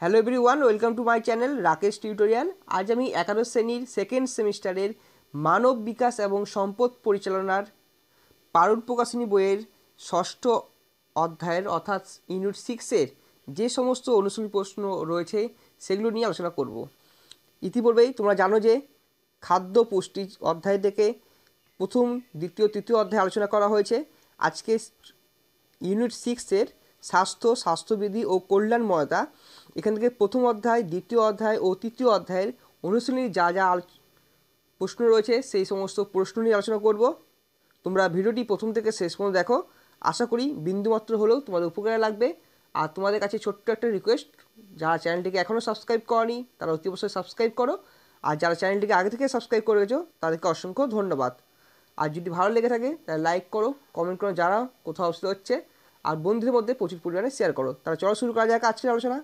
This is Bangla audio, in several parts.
Hello everyone, welcome to my channel Rakesh tutorial. আজ আমি একাদশ শ্রেণীর সেকেন্ড সেমিস্টারের মানব বিকাশ এবং সম্পদ পরিচালনার পারুল প্রকাশনী বইয়ের ষষ্ঠ অধ্যায়ের অর্থাৎ ইউনিট 6-এর যে সমস্ত অনুশীলনী প্রশ্ন রয়েছে সেগুলো নিয়ে আলোচনা করব। ইতিপূর্বেই তোমরা জানো যে খাদ্য পুষ্টি অধ্যায় থেকে প্রথম, দ্বিতীয়, তৃতীয় অধ্যায় আলোচনা করা হয়েছে। আজকে ইউনিট 6-এর স্বাস্থ্যবিধি ও কল্যাণময়তা, এখান থেকে প্রথম অধ্যায়, দ্বিতীয় অধ্যায় ও তৃতীয় অধ্যায়ের অনুশীলনী যা যা প্রশ্ন রয়েছে সেই সমস্ত প্রশ্ন নিয়ে আলোচনা করব। তোমরা ভিডিওটি প্রথম থেকে শেষ পর্যন্ত দেখো। আশা করি বিন্দুমাত্র হলেও তোমাদের উপকারে লাগবে। আর তোমাদের কাছে ছোট্ট একটা রিকোয়েস্ট, যারা চ্যানেলটিকে এখনও সাবস্ক্রাইব করনি তারা অতি অবশ্যই সাবস্ক্রাইব করো। আর যারা চ্যানেলটিকে আগে থেকে সাবস্ক্রাইব করে গেছো তাদেরকে অসংখ্য ধন্যবাদ। আর যদি ভালো লেগে থাকে তাহলে লাইক করো, কমেন্ট করো যারা কোথাও অবস্থা হচ্ছে, আর বন্ধুদের মধ্যে প্রচুর পরিমাণে শেয়ার করো। তাহলে চলো শুরু করা যাক আজকের আলোচনা।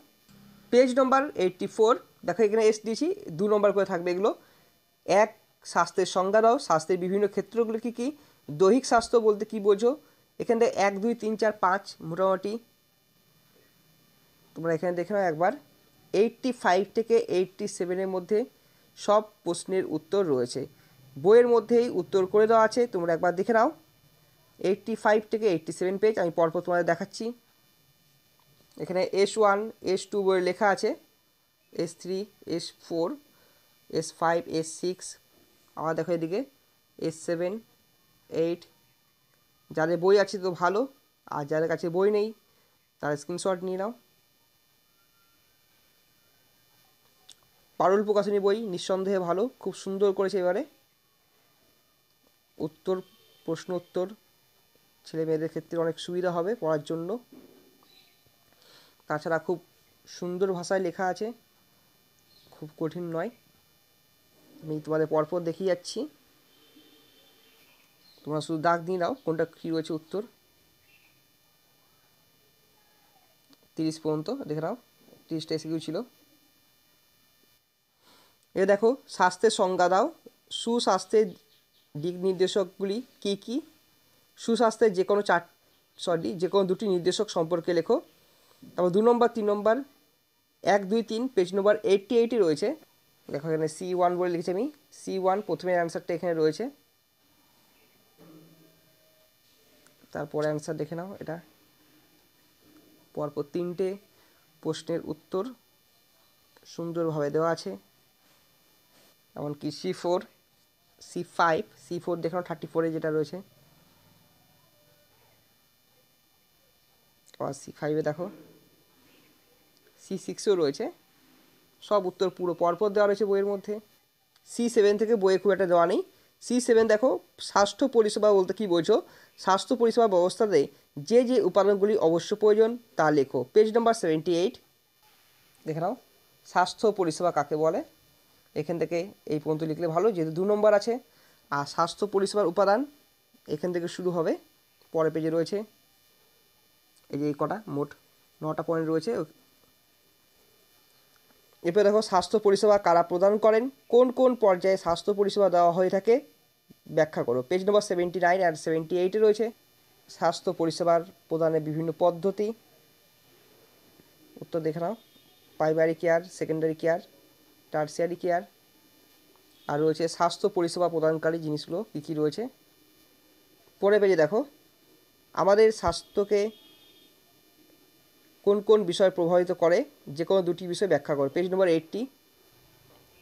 পেজ নম্বর 84, দেখো এখানে এস দিয়েছি, 2 নম্বর করে থাকবে এগুলো। এক, স্বাস্থ্যের সংজ্ঞা দাও। স্বাস্থ্যের বিভিন্ন ক্ষেত্রগুলো কী কী? দৈহিক স্বাস্থ্য বলতে কী বোঝো? এখান থেকে 1, 2, 3, 4, 5 মোটামুটি তোমরা এখানে দেখে নাও একবার। 85 থেকে 87-এর মধ্যে সব প্রশ্নের উত্তর রয়েছে, বইয়ের মধ্যেই উত্তর করে দেওয়া আছে, তোমরা একবার দেখে নাও। 85 থেকে 87 পেজ আমি পরপর তোমাদের দেখাচ্ছি। এখানে S1, S2 বইয়ে লেখা আছে, S3, S4, S5, S6, আবার দেখো এদিকে S7, 8। যাদের বই আছে তো ভালো, আর যাদের কাছে বই নেই তারা স্ক্রিনশট নিয়ে নাও। পারুল প্রকাশনী বই নিঃসন্দেহে ভালো, খুব সুন্দর করেছে এবারে উত্তর, প্রশ্ন উত্তর ছেলে মেয়েদের ক্ষেত্রে অনেক সুবিধা হবে পড়ার জন্য। তাছাড়া খুব সুন্দর ভাষায় লেখা আছে, খুব কঠিন নয়। আমি তোমাদের পরপর দেখিয়ে যাচ্ছি, তোমরা শুধু দাগ দিয়ে নাও কোনটা কী রয়েছে উত্তর। 30 পর্যন্ত দেখে নাও, 30টা এসে ছিল। এ দেখো, স্বাস্থ্যের সংজ্ঞা দাও। সুস্বাস্থ্যের দিক নির্দেশকগুলি কী কী? সুস্বাস্থ্যের যে কোনো দুটি নির্দেশক সম্পর্কে লেখো। তারপর 2 নম্বর, 3 নম্বর, 1, 2, 3 পেজ নম্বর 88 রয়েছে। দেখো এখানে C1 বলে লিখেছি আমি। C1 প্রথমের অ্যান্সারটা এখানে রয়েছে, তারপরে অ্যান্সার দেখে নাও। এটা পরপর 3টে প্রশ্নের উত্তর সুন্দরভাবে দেওয়া আছে। এমনকি C4, C4 দেখে নাও, 34-এ যেটা রয়েছে। আবার C5-এ দেখো, C6-এও রয়েছে। সব উত্তর পুরো পরপর দেওয়া রয়েছে বইয়ের মধ্যে। C7 থেকে বইয়ে খুব একটা দেওয়া নেই। C7 দেখো, স্বাস্থ্য পরিষেবা বলতে কী বোঝো? স্বাস্থ্য পরিষেবা ব্যবস্থাতে যে যে উপাদানগুলি অবশ্য প্রয়োজন তা লেখো। পেজ নম্বর 78 দেখে নাও, স্বাস্থ্য পরিষেবা কাকে বলে। এখান থেকে এই পর্যন্ত লিখলে ভালো, যেহেতু 2 নম্বর আছে। আর স্বাস্থ্য পরিষেবার উপাদান এখান থেকে শুরু হবে, পরের পেজে রয়েছে। এই যে এই কটা মোট 9টা পয়েন্ট রয়েছে। এরপরে দেখো, স্বাস্থ্য পরিষেবা কারা প্রদান করেন, কোন কোন পর্যায়ে স্বাস্থ্য পরিষেবা দেওয়া হয়ে থাকে ব্যাখ্যা করো। পেজ নম্বর 79 আর 78-এ রয়েছে স্বাস্থ্য পরিষেবার প্রদানের বিভিন্ন পদ্ধতি। উত্তর দেখে নাও। Primary care, secondary care, tertiary care. আর রয়েছে স্বাস্থ্য পরিষেবা প্রদানকারী জিনিসগুলো কী কী রয়েছে। পরে পেজে দেখো, আমাদের স্বাস্থ্যকে কোন কোন বিষয় প্রভাবিত করে, যে কোনো দুটি বিষয় ব্যাখ্যা করে। পেজ নম্বর 80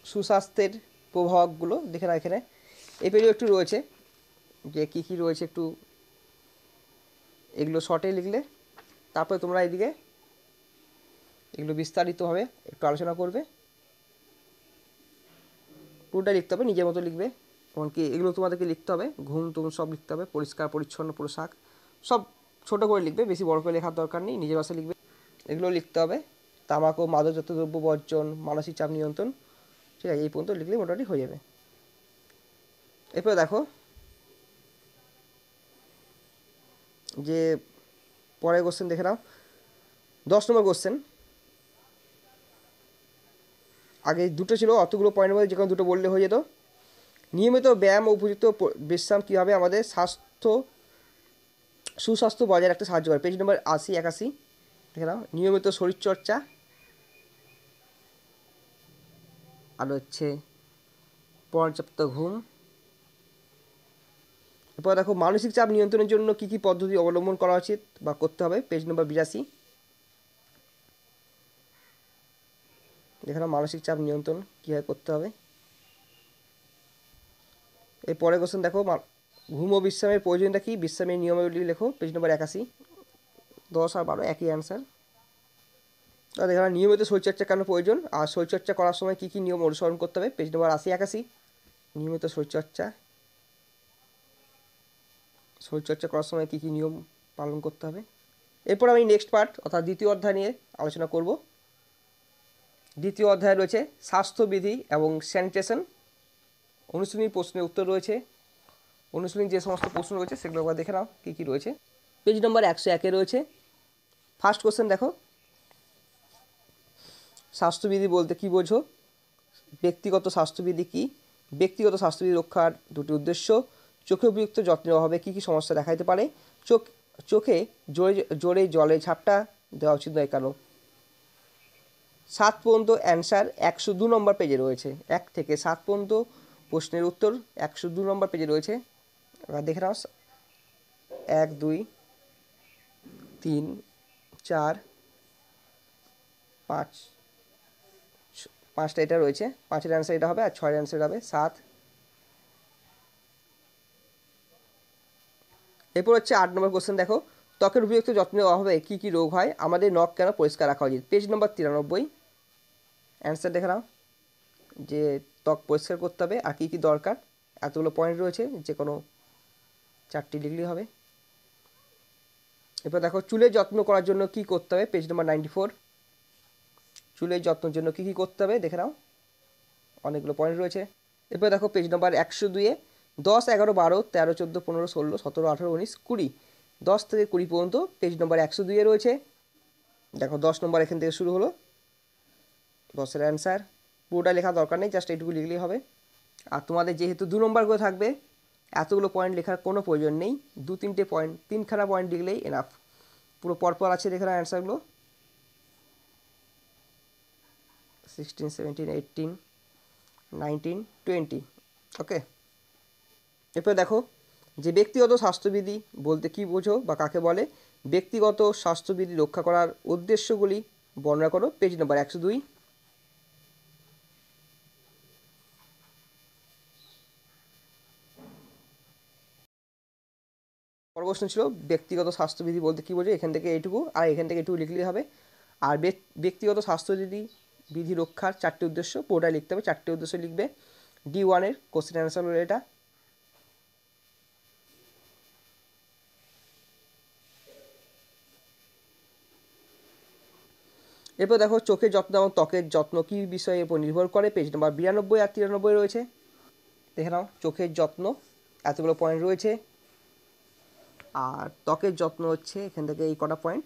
সুস্বাস্থ্যের প্রভাবগুলো দেখে নাও। এখানে এই পেজেও একটু রয়েছে যে কী কী রয়েছে, একটু এগুলো শর্টে লিখলে তারপরে তোমরা এদিকে এগুলো বিস্তারিতভাবে একটু আলোচনা করবে। পুরোটা লিখতে হবে, নিজের মতো লিখবে। এমনকি এগুলো তোমাদেরকে লিখতে হবে, ঘুম সব লিখতে হবে, পরিষ্কার পরিচ্ছন্ন পোশাক সব ছোটো করে লিখবে, বেশি বড় করে লেখার দরকার নেই, নিজের ভাষায় লিখবে। এগুলো লিখতে হবে। তামাক ও মাদকজাত দ্রব্য বর্জন, মানসিক চাপ নিয়ন্ত্রণ, ঠিক আছে, এই পর্যন্ত লিখলে মোটামুটি হয়ে যাবে। এরপরে দেখো যে পরের কোশ্চেন দেখে নাও, 10 নম্বর কোশ্চেন। আগে দুটো ছিল, অতগুলো পয়েন্টের মধ্যে যে কোনো দুটো বললে হয়ে যেত। নিয়মিত ব্যায়াম ও উপযুক্ত বিশ্রাম কীভাবে আমাদের সুস্বাস্থ্য বজায় রাখতে সাহায্য করে। পেজ নম্বর 80, 81 দেখে নাও। নিয়মিত শরীরচর্চা, আর হচ্ছে পর্যাপ্ত ঘুম। এরপর দেখো মানসিক চাপ নিয়ন্ত্রণের জন্য কী কী পদ্ধতি অবলম্বন করা উচিত বা করতে হবে, পেজ নম্বর 82। এখানে মানসিক চাপ নিয়ন্ত্রণ কীভাবে করতে হবে। এর পরে কোশ্চেন দেখো, ঘুম ও বিশ্রামের প্রয়োজনীয়তা কী, বিশ্রামের নিয়মাবলী লেখো, পেজ নম্বর 81। 10 আর 12 একই অ্যান্সার। তাহলে এখানে নিয়মিত শরীরচর্চা কেন প্রয়োজন আর শরীরচর্চা করার সময় কী কী নিয়ম অনুসরণ করতে হবে, পেজ নম্বর 80 81। নিয়মিত শরীরচর্চা করার সময় কী কী নিয়ম পালন করতে হবে। এরপর আমি নেক্সট পার্ট অর্থাৎ দ্বিতীয় অধ্যায় নিয়ে আলোচনা করব। দ্বিতীয় অধ্যায় রয়েছে স্বাস্থ্যবিধি এবং স্যানিটেশন। অনুশীলনী প্রশ্নের উত্তর রয়েছে। অনুশীলনী যে সমস্ত প্রশ্ন রয়েছে সেগুলো একবার দেখে নাও কী কী রয়েছে। পেজ নম্বর 101-এ রয়েছে। ফার্স্ট কোশ্চেন দেখো, স্বাস্থ্যবিধি বলতে কী বোঝো, ব্যক্তিগত স্বাস্থ্যবিধি কী, ব্যক্তিগত স্বাস্থ্যবিধি রক্ষার দুটি উদ্দেশ্য, চোখে উপযুক্ত যত্নের অভাবে কী কী সমস্যা দেখা দিতে পারে, চোখে জোরে জলে ঝাপটা দেওয়া উচিত নয় কেন। 7 পর্যন্ত অ্যান্সার 102 নম্বর পেজে রয়েছে। 1 থেকে 7 পর্যন্ত প্রশ্নের উত্তর 102 নম্বর পেজে রয়েছে। এবার দেখে নাও 1 2 3 4 5 5টা এটা রয়েছে, 5-এর অ্যান্সার এটা হবে আর 6-এর অ্যান্সার হবে 7। এরপর হচ্ছে 8 নম্বর কোশ্চেন দেখো, ত্বকের উপযুক্ত যত্নের অভাবে কী কী রোগ হয়, আমাদের নখ কেন পরিষ্কার রাখা উচিত, পেজ নম্বর 93। অ্যান্সার দেখে নাও যে ত্বক পরিষ্কার করতে হবে আর কী কী দরকার, এতগুলো পয়েন্ট রয়েছে, যে কোনো 4টি লিখলেই হবে। এরপর দেখো চুলের যত্ন করার জন্য কী করতে হবে, পেজ নম্বর 94। চুলের যত্নের জন্য কী কী করতে হবে দেখে নাও, অনেকগুলো পয়েন্ট রয়েছে। এরপর দেখো পেজ নম্বর 102-এ 10 11 12 13 14 15 16 17 18 19 20, 10 থেকে 20 পর্যন্ত পেজ নম্বর 102-এ রয়েছে। দেখো 10 নম্বর এখান থেকে শুরু হলো, 10-এর অ্যান্সার পুরোটা লেখা দরকার নেই, জাস্ট এইটুকু লিখলেই হবে। আর তোমাদের যেহেতু 2 নম্বর করে থাকবে, এতগুলো পয়েন্ট লেখার কোনো প্রয়োজন নেই, 2-3টে পয়েন্ট 3খানা পয়েন্ট লিখলেই এনাফ। পুরো পরপর আছে দেখে নাও অ্যান্সারগুলো, 16 17 18 19 20। ওকে, এরপর দেখো যে ব্যক্তিগত স্বাস্থ্যবিধি বলতে কী বোঝো বা কাকে বলে, ব্যক্তিগত স্বাস্থ্যবিধি রক্ষা করার উদ্দেশ্যগুলি বর্ণনা করো, পেজ নম্বর 102। পর প্রশ্ন ছিল ব্যক্তিগত স্বাস্থ্যবিধি বলতে কী বোঝো, এখান থেকে এইটুকু আর এখান থেকে এইটুকু লিখলেই হবে। আর ব্যক্তিগত স্বাস্থ্যবিধি রক্ষার 4টি উদ্দেশ্য পুরোটা লিখতে হবে, 4টি উদ্দেশ্য লিখবে। D1-এর কোশ্চেন অ্যান্সার হলো এটা। এরপর দেখো চোখের যত্ন এবং ত্বকের যত্ন কী বিষয়ের উপর নির্ভর করে, পেজ নম্বর 92 আর 93 রয়েছে। দেখে নাও চোখের যত্ন এতগুলো পয়েন্ট রয়েছে, আর ত্বকের যত্ন হচ্ছে এখান থেকে এই কটা পয়েন্ট।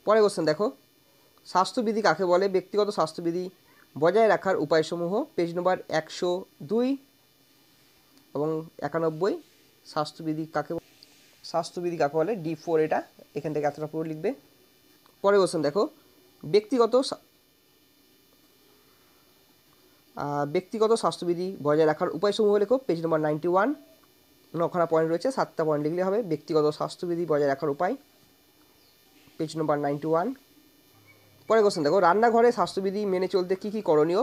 পরে কোশ্চেন দেখো, স্বাস্থ্যবিধি কাকে বলে, ব্যক্তিগত স্বাস্থ্যবিধি বজায় রাখার উপায়সমূহ, পেজ নম্বর 102 এবং 91। স্বাস্থ্যবিধি কাকে বলে, D4 এটা, এখান থেকে এতটা পুরো লিখবে। পরে কোশ্চেন দেখো, ব্যক্তিগত স্বাস্থ্যবিধি বজায় রাখার উপায়সমূহ লেখো, পেজ নম্বর 91। 9খানা পয়েন্ট রয়েছে, 7টা পয়েন্ট লিখলে হবে। ব্যক্তিগত স্বাস্থ্যবিধি বজায় রাখার উপায়, পেজ নম্বর 91। পরে কোশ্চেন দেখো, রান্নাঘরে স্বাস্থ্যবিধি মেনে চলতে কী কী করণীয়,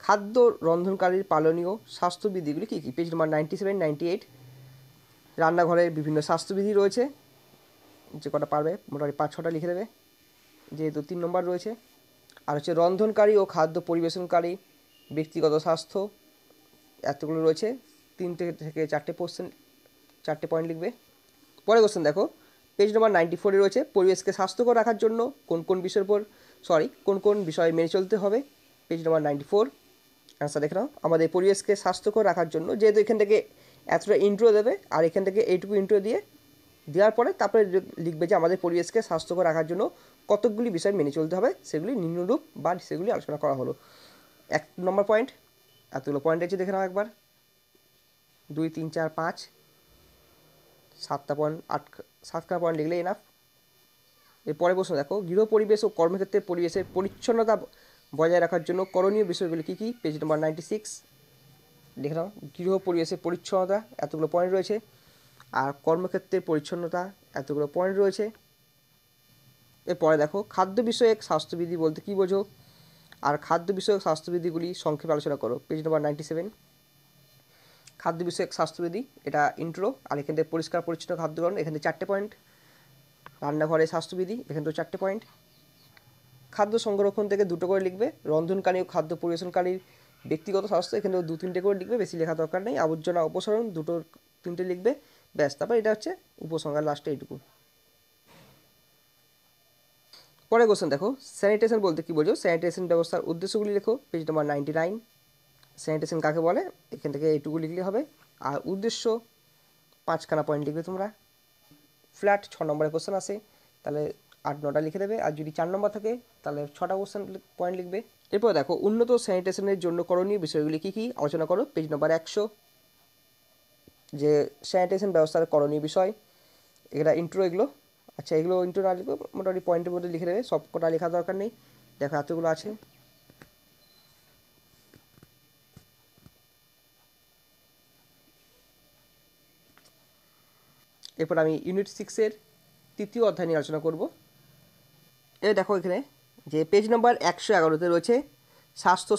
খাদ্য রন্ধনকারীর পালনীয় স্বাস্থ্যবিধিগুলি কী কী, পেজ নম্বর 97 98। রান্নাঘরের বিভিন্ন স্বাস্থ্যবিধি রয়েছে, যে কটা পারবে মোটামুটি 5-6টা লিখে দেবে, যেহেতু 3 নম্বর রয়েছে। আর হচ্ছে রন্ধনকারী ও খাদ্য পরিবেশনকারী ব্যক্তিগত স্বাস্থ্য, এতগুলো রয়েছে, 3 থেকে 4টে পয়েন্ট লিখবে। পরে কোশ্চেন দেখো, পেজ নম্বর 94-এ রয়েছে পরিবেশকে স্বাস্থ্যকর রাখার জন্য কোন কোন বিষয় মেনে চলতে হবে, পেজ নম্বর 94। অ্যান্সার দেখে নাও, আমাদের পরিবেশকে স্বাস্থ্যকর রাখার জন্য, যেহেতু এখান থেকে এতটা ইন্ট্রো দেবে আর এখান থেকে এইটুকু ইন্ট্রো দেওয়ার পরে তারপরে লিখবে যে আমাদের পরিবেশকে স্বাস্থ্যকর রাখার জন্য কতকগুলি বিষয় মেনে চলতে হবে, সেগুলি নিম্নরূপ বা সেগুলি আলোচনা করা হলো। 1 নম্বর পয়েন্ট, এতগুলো পয়েন্ট আছে দেখে নাও একবার, 2 3 4 5 7টা পয়েন্ট, 7খানা পয়েন্ট লিখলে এনাফ। এরপরে প্রশ্ন দেখো, গৃহ পরিবেশ ও কর্মক্ষেত্রের পরিবেশের পরিচ্ছন্নতা বজায় রাখার জন্য করণীয় বিষয়গুলি কী কী, পেজ নম্বর 96 লিখে নাও। গৃহ পরিবেশের পরিচ্ছন্নতা, এতগুলো পয়েন্ট রয়েছে। আর কর্মক্ষেত্রের পরিচ্ছন্নতা, এতগুলো পয়েন্ট রয়েছে। এরপরে দেখো খাদ্য বিষয়ক স্বাস্থ্যবিধি বলতে কী বোঝো, আর খাদ্য বিষয়ক স্বাস্থ্যবিধিগুলি সংক্ষেপে আলোচনা করো, পেজ নম্বর 97। খাদ্য বিষয়ক স্বাস্থ্যবিধি, এটা ইন্ট্রো। আর এখান থেকে পরিষ্কার পরিচ্ছন্ন খাদ্য গ্রহণ, এখান থেকে 4টে পয়েন্ট। রান্নাঘরের স্বাস্থ্যবিধি, এখান থেকে 4টে পয়েন্ট। খাদ্য সংরক্ষণ থেকে 2টো করে লিখবে। রন্ধনকারী ও খাদ্য পরিবেশনকারীর ব্যক্তিগত স্বাস্থ্য, এখানে 2-3টে করে লিখবে, বেশি লেখা দরকার নেই। আবর্জনা অপসারণ 2-3টে লিখবে, ব্যাস। তারপর এটা হচ্ছে উপসংহার, লাস্টে এইটুকু। পরে কোশ্চেন দেখো, স্যানিটেশন বলতে কী বোঝো, স্যানিটেশন ব্যবস্থার উদ্দেশ্যগুলি লেখো, পেজ নম্বর 99। স্যানিটেশন কাকে বলে, এখান থেকে এইটুকু লিখলে হবে। আর উদ্দেশ্য 5খানা পয়েন্ট লিখবে তোমরা। ফ্ল্যাট 6 নম্বরের কোশ্চেন আসে, তাহলে 8-9টা লিখে দেবে। আর যদি 4 নম্বর থাকে তাহলে 6টা কোশ্চেন পয়েন্ট লিখবে। এরপর দেখো উন্নত স্যানিটেশনের জন্য করণীয় বিষয়গুলি কী কী আলোচনা করো, পেজ নম্বর 100। যে স্যানিটেশন ব্যবস্থার করণীয় বিষয়, এগুলো ইন্ট্রো, এগুলো আচ্ছা, এগুলো ইন্ট্রো না লিখবে, মোটামুটি পয়েন্টের মধ্যে লিখে দেবে, সব কটা লেখা দরকার নেই। দেখো এতগুলো আছে। এরপর আমি ইউনিট 6-এর 3য় অধ্যায় নিয়ে আলোচনা করব। দেখো এখানে যে পেজ নম্বর 111-তে রয়েছে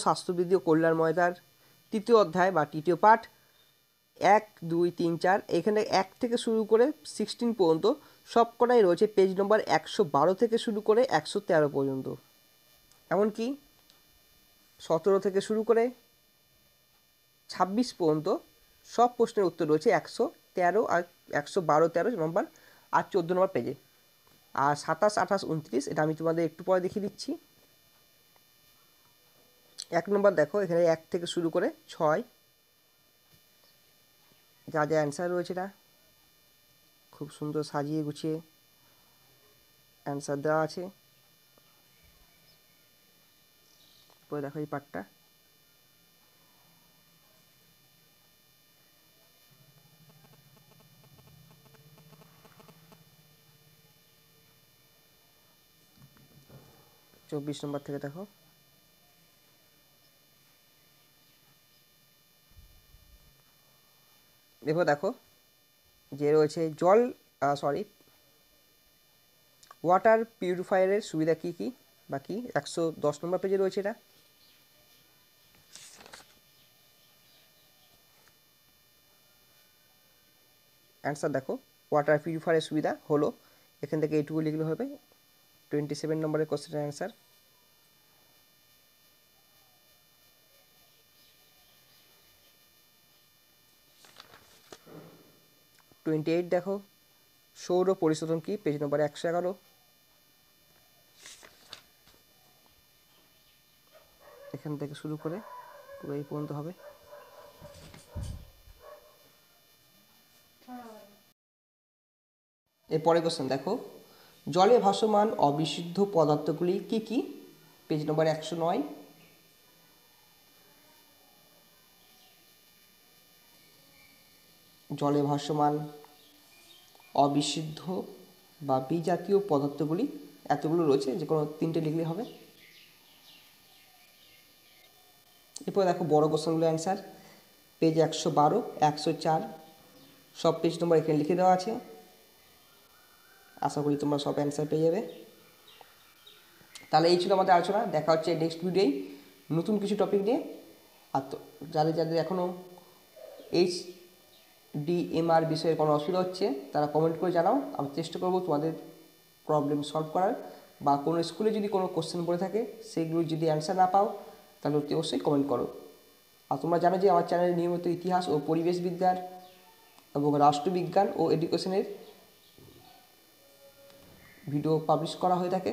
স্বাস্থ্যবিধি ও কল্যাণময়তার 3য় অধ্যায় বা 3য় পাঠ, 1, 2, 3, 4। এখানে 1 থেকে শুরু করে 16 পর্যন্ত সবকটাই রয়েছে পেজ নম্বর 112 থেকে শুরু করে 113 পর্যন্ত। এমনকি 17 থেকে শুরু করে 26 পর্যন্ত সব প্রশ্নের উত্তর রয়েছে 113 আর 112-13 নম্বর আর 14 নম্বর পেজে। আর 27, 28, 29 এটা আমি তোমাদের একটু পরে দেখিয়ে দিচ্ছি। 1 নম্বর দেখো, এখানে 1 থেকে শুরু করে 6 যা যা অ্যান্সার রয়েছে, এটা খুব সুন্দর সাজিয়ে গুছিয়ে অ্যান্সার দেওয়া আছে। পরে দেখো এই পার্টটা, চব্বিশ নম্বর থেকে দেখো। এরপর দেখো যে রয়েছে ওয়াটার পিউরিফায়ারের সুবিধা কী কী বা কী, 110 নম্বর পেজে রয়েছে এটা। অ্যান্সার দেখো, ওয়াটার পিউরিফায়ারের সুবিধা হলো, এখান থেকে এইটুকু লিখলে হবে। 27 নম্বরের কোশ্চেনের অ্যান্সার। দেখো সৌর পরিশোধন কি, পেজ নম্বর 111। এখান থেকে শুরু করে পুরো এই পর্যন্ত হবে। এরপরে কোশ্চেন দেখো, জলে ভাসমান অবিশুদ্ধ পদার্থগুলি কি কি, পেজ নম্বর 109। জলে ভাসমান অবিশুদ্ধ বা বিজাতীয় পদার্থগুলি এতগুলো রয়েছে, যে কোনো 3টে লিখলে হবে। এরপর দেখো বড় কোশ্চেনগুলো অ্যান্সার, পেজ 112, 104 সব পেজ নম্বর এখানে লিখে দেওয়া আছে। আশা করি তোমরা সব অ্যান্সার পেয়ে যাবে। তাহলে এই ছিল আমাদের আলোচনা, দেখা হচ্ছে নেক্সট ভিডিওয় নতুন কিছু টপিক নিয়ে। আর তো যাদের এখনও HDMR বিষয়ে কোনো অসুবিধা হচ্ছে তারা কমেন্ট করে জানাও, আমি চেষ্টা করব তোমাদের প্রবলেম সলভ করার। বা কোনো স্কুলে যদি কোনো কোশ্চেন পড়ে থাকে সেগুলো যদি অ্যান্সার না পাও তাহলে অতি অবশ্যই কমেন্ট করো। আর তোমরা জানো যে আমার চ্যানেলে নিয়মিত ইতিহাস ও পরিবেশ বিজ্ঞান এবং রাষ্ট্রবিজ্ঞান ও এডুকেশনের ভিডিও পাবলিশ করা হয়ে থাকে।